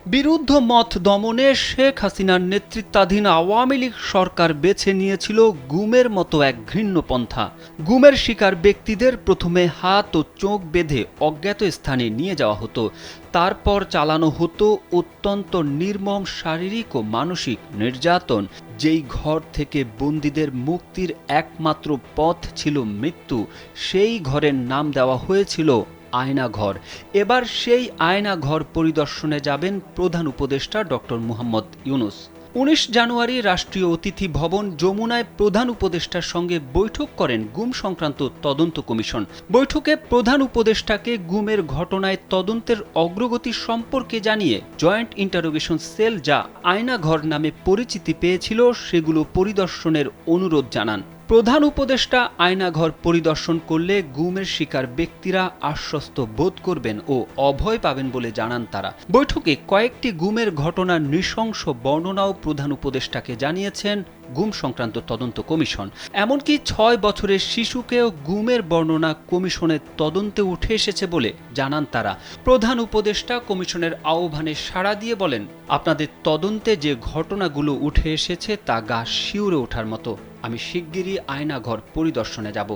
বিরুদ্ধ মত দমনে শেখ হাসিনার নেতৃত্বাধীন আওয়ামী লীগ সরকার বেছে নিয়েছিল গুমের মতো এক ঘৃণ্য পন্থা। গুমের শিকার ব্যক্তিদের প্রথমে হাত ও চোখ বেঁধে অজ্ঞাত স্থানে নিয়ে যাওয়া হতো, তারপর চালানো হতো অত্যন্ত নির্মম শারীরিক ও মানসিক নির্যাতন। যেই ঘর থেকে বন্দীদের মুক্তির একমাত্র পথ ছিল মৃত্যু, সেই ঘরের নাম দেওয়া হয়েছিল আয়নাঘর। এবার সেই আয়নাঘর পরিদর্শনে যাবেন প্রধান উপদেষ্টা ডক্টর মুহাম্মদ ইউনূস। ১৯ জানুয়ারি রাষ্ট্রীয় অতিথি ভবন যমুনায় প্রধান উপদেষ্টার সঙ্গে বৈঠক করেন গুম সংক্রান্ত তদন্ত কমিশন। বৈঠকে প্রধান উপদেষ্টাকে গুমের ঘটনায় তদন্তের অগ্রগতি সম্পর্কে জানিয়ে জয়েন্ট ইন্টারোগেশন সেল, যা আয়নাঘর নামে পরিচিতি পেয়েছিল, সেগুলো পরিদর্শনের অনুরোধ জানান। প্রধান উপদেষ্টা আয়নাঘর পরিদর্শন করলে গুমের শিকার ব্যক্তিরা আশ্বস্ত বোধ করবেন ও অভয় পাবেন বলে জানান তারা। বৈঠকে কয়েকটি গুমের ঘটনার নৃশংস বর্ণনাও প্রধান উপদেষ্টাকে জানিয়েছেন গুম সংক্রান্ত তদন্ত কমিশন। এমনকি ৬ বছরের শিশুকেও গুমের বর্ণনা কমিশনের তদন্তে উঠে এসেছে বলে জানান তারা। প্রধান উপদেষ্টা কমিশনের আহ্বানে সাড়া দিয়ে বলেন, আপনাদের তদন্তে যে ঘটনাগুলো উঠে এসেছে তা গা শিউরে ওঠার মতো। আমি শিগগিরই আয়নাঘর পরিদর্শনে যাব।